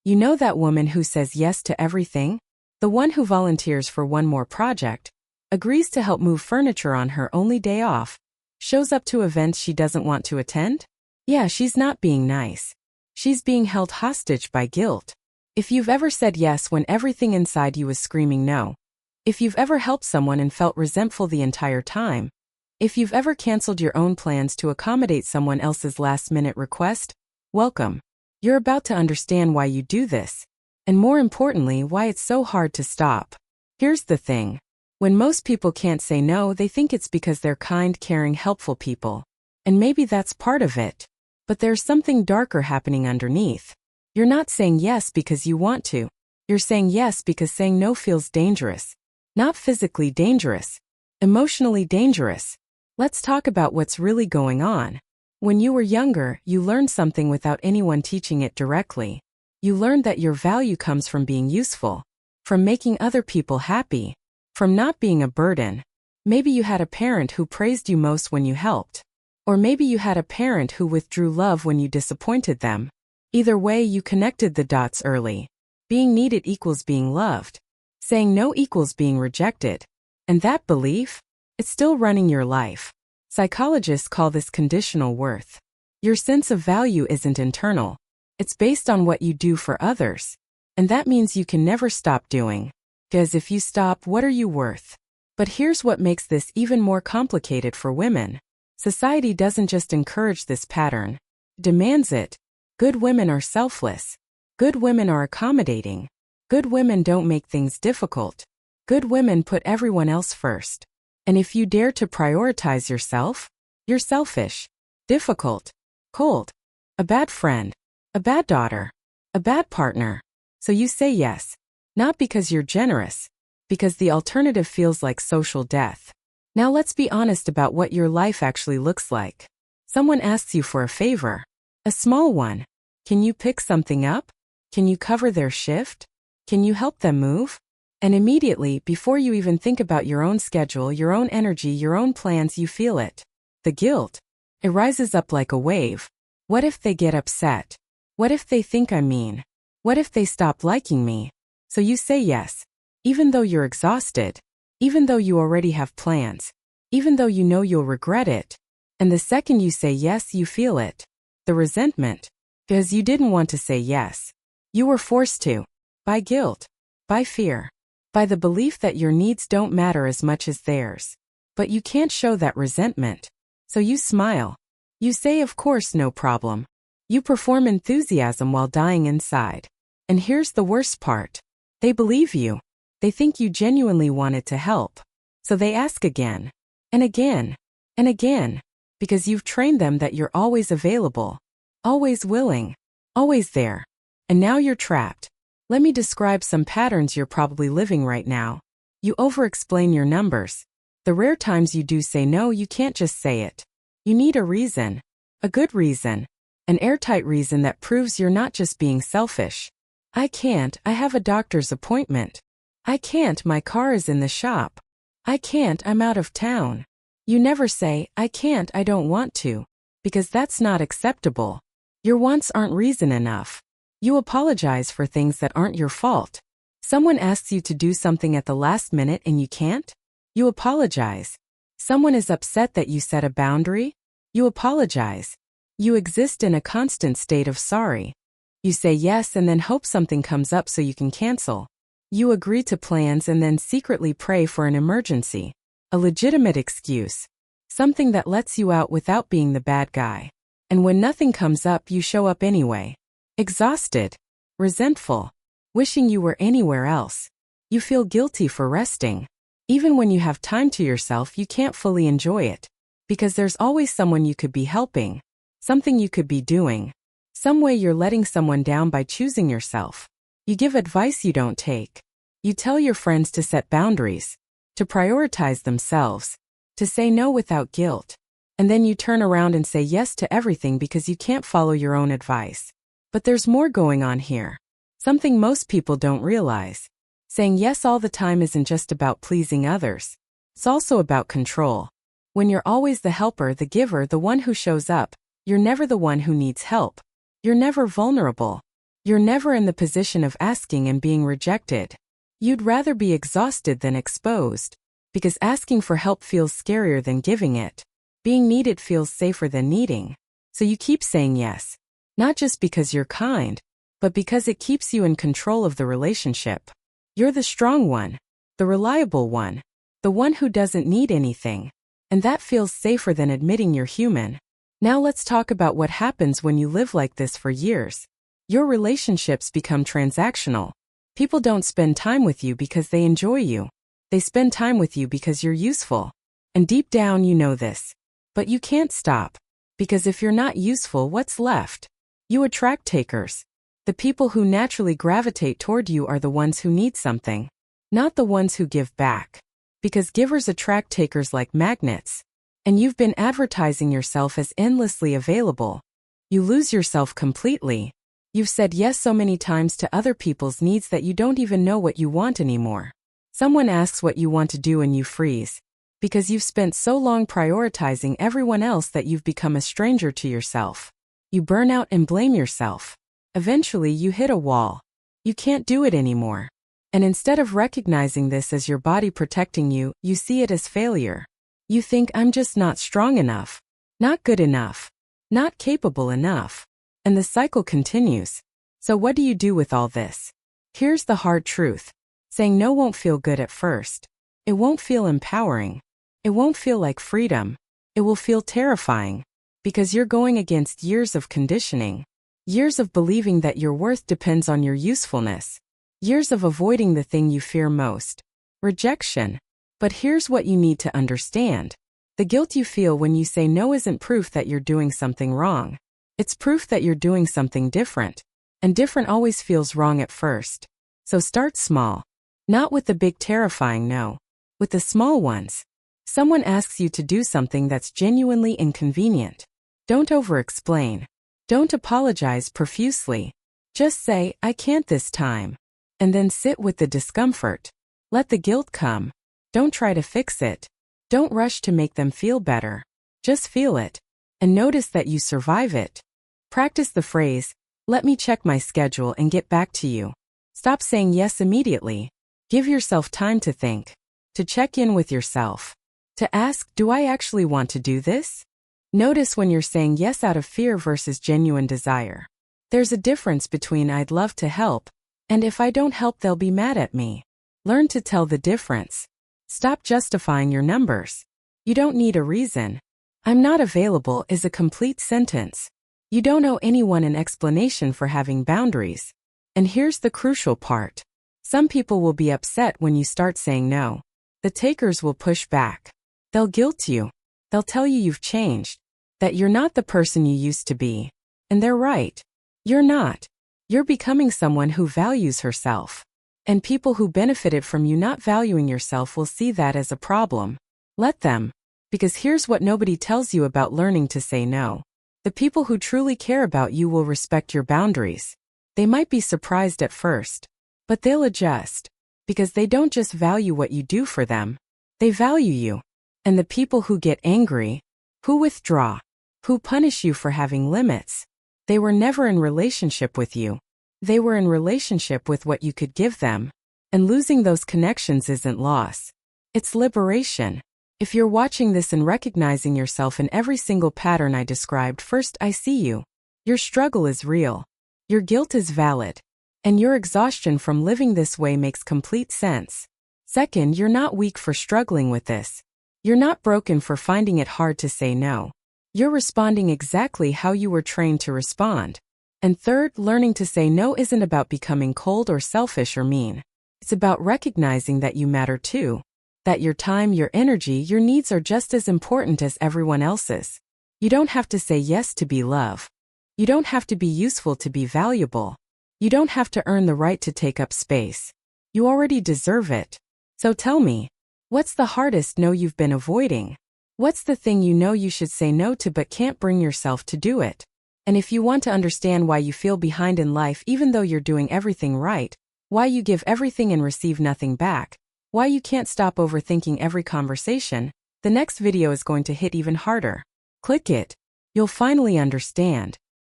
You know that woman who says yes to everything? The one who volunteers for one more project, agrees to help move furniture on her only day off, shows up to events she doesn't want to attend? Yeah, she's not being nice. She's being held hostage by guilt. If you've ever said yes when everything inside you was screaming no, if you've ever helped someone and felt resentful the entire time, if you've ever canceled your own plans to accommodate someone else's last-minute request, welcome. You're about to understand why you do this, and more importantly, why it's so hard to stop. Here's the thing. When most people can't say no, they think it's because they're kind, caring, helpful people. And maybe that's part of it. But there's something darker happening underneath. You're not saying yes because you want to. You're saying yes because saying no feels dangerous. Not physically dangerous. Emotionally dangerous. Let's talk about what's really going on. When you were younger, you learned something without anyone teaching it directly. You learned that your value comes from being useful, from making other people happy, from not being a burden. Maybe you had a parent who praised you most when you helped. Or maybe you had a parent who withdrew love when you disappointed them. Either way, you connected the dots early. Being needed equals being loved. Saying no equals being rejected. And that belief? It's still running your life. Psychologists call this conditional worth. Your sense of value isn't internal. It's based on what you do for others. And that means you can never stop doing. Because if you stop, what are you worth? But here's what makes this even more complicated for women. Society doesn't just encourage this pattern. It demands it. Good women are selfless. Good women are accommodating. Good women don't make things difficult. Good women put everyone else first. And if you dare to prioritize yourself, you're selfish, difficult, cold, a bad friend, a bad daughter, a bad partner. So you say yes, not because you're generous, because the alternative feels like social death. Now let's be honest about what your life actually looks like. Someone asks you for a favor, a small one. Can you pick something up? Can you cover their shift? Can you help them move? And immediately, before you even think about your own schedule, your own energy, your own plans, you feel it. The guilt. It rises up like a wave. What if they get upset? What if they think I'm mean? What if they stop liking me? So you say yes, even though you're exhausted, even though you already have plans, even though you know you'll regret it. And the second you say yes, you feel it. The resentment. Because you didn't want to say yes. You were forced to. By guilt. By fear. By the belief that your needs don't matter as much as theirs. But you can't show that resentment. So you smile. You say, of course, no problem. You perform enthusiasm while dying inside. And here's the worst part. They believe you. They think you genuinely wanted to help. So they ask again. And again. And again. Because you've trained them that you're always available. Always willing. Always there. And now you're trapped. Let me describe some patterns you're probably living right now. You over-explain your numbers. The rare times you do say no, you can't just say it. You need a reason. A good reason. An airtight reason that proves you're not just being selfish. I can't, I have a doctor's appointment. I can't, my car is in the shop. I can't, I'm out of town. You never say, I can't, I don't want to. Because that's not acceptable. Your wants aren't reason enough. You apologize for things that aren't your fault. Someone asks you to do something at the last minute and you can't? You apologize. Someone is upset that you set a boundary? You apologize. You exist in a constant state of sorry. You say yes and then hope something comes up so you can cancel. You agree to plans and then secretly pray for an emergency. A legitimate excuse. Something that lets you out without being the bad guy. And when nothing comes up, you show up anyway. Exhausted. Resentful. Wishing you were anywhere else. You feel guilty for resting. Even when you have time to yourself, you can't fully enjoy it. Because there's always someone you could be helping. Something you could be doing. Some way you're letting someone down by choosing yourself. You give advice you don't take. You tell your friends to set boundaries. To prioritize themselves. To say no without guilt. And then you turn around and say yes to everything because you can't follow your own advice. But there's more going on here. Something most people don't realize. Saying yes all the time isn't just about pleasing others. It's also about control. When you're always the helper, the giver, the one who shows up, you're never the one who needs help. You're never vulnerable. You're never in the position of asking and being rejected. You'd rather be exhausted than exposed, because asking for help feels scarier than giving it. Being needed feels safer than needing. So you keep saying yes, not just because you're kind, but because it keeps you in control of the relationship. You're the strong one, the reliable one, the one who doesn't need anything. And that feels safer than admitting you're human. Now let's talk about what happens when you live like this for years. Your relationships become transactional. People don't spend time with you because they enjoy you. They spend time with you because you're useful. And deep down you know this. But you can't stop. Because if you're not useful, what's left? You attract takers. The people who naturally gravitate toward you are the ones who need something, not the ones who give back. Because givers attract takers like magnets. And you've been advertising yourself as endlessly available. You lose yourself completely. You've said yes so many times to other people's needs that you don't even know what you want anymore. Someone asks what you want to do and you freeze. Because you've spent so long prioritizing everyone else that you've become a stranger to yourself. You burn out and blame yourself. Eventually you hit a wall. You can't do it anymore. And instead of recognizing this as your body protecting you, you see it as failure. You think, I'm just not strong enough, not good enough, not capable enough. And the cycle continues. So what do you do with all this? Here's the hard truth. Saying no won't feel good at first. It won't feel empowering. It won't feel like freedom. It will feel terrifying. Because you're going against years of conditioning. Years of believing that your worth depends on your usefulness. Years of avoiding the thing you fear most. Rejection. But here's what you need to understand. The guilt you feel when you say no isn't proof that you're doing something wrong. It's proof that you're doing something different. And different always feels wrong at first. So start small. Not with the big terrifying no. With the small ones. Someone asks you to do something that's genuinely inconvenient. Don't over-explain. Don't apologize profusely. Just say, I can't this time. And then sit with the discomfort. Let the guilt come. Don't try to fix it. Don't rush to make them feel better. Just feel it. And notice that you survive it. Practice the phrase, let me check my schedule and get back to you. Stop saying yes immediately. Give yourself time to think. To check in with yourself. To ask, do I actually want to do this? Notice when you're saying yes out of fear versus genuine desire. There's a difference between I'd love to help, and if I don't help they'll be mad at me. Learn to tell the difference. Stop justifying your numbers. You don't need a reason. I'm not available is a complete sentence. You don't owe anyone an explanation for having boundaries. And here's the crucial part. Some people will be upset when you start saying no. The takers will push back. They'll guilt you. They'll tell you you've changed. That you're not the person you used to be. And they're right. You're not. You're becoming someone who values herself. And people who benefited from you not valuing yourself will see that as a problem. Let them. Because here's what nobody tells you about learning to say no. The people who truly care about you will respect your boundaries. They might be surprised at first. But they'll adjust. Because they don't just value what you do for them. They value you. And the people who get angry, who withdraw, who punish you for having limits, they were never in relationship with you. They were in relationship with what you could give them. And losing those connections isn't loss. It's liberation. If you're watching this and recognizing yourself in every single pattern I described, first, I see you. Your struggle is real. Your guilt is valid. And your exhaustion from living this way makes complete sense. Second, you're not weak for struggling with this. You're not broken for finding it hard to say no. You're responding exactly how you were trained to respond. And third, learning to say no isn't about becoming cold or selfish or mean. It's about recognizing that you matter too. That your time, your energy, your needs are just as important as everyone else's. You don't have to say yes to be loved. You don't have to be useful to be valuable. You don't have to earn the right to take up space. You already deserve it. So tell me, what's the hardest no you've been avoiding? What's the thing you know you should say no to but can't bring yourself to do it? And if you want to understand why you feel behind in life even though you're doing everything right, why you give everything and receive nothing back, why you can't stop overthinking every conversation, the next video is going to hit even harder. Click it. You'll finally understand.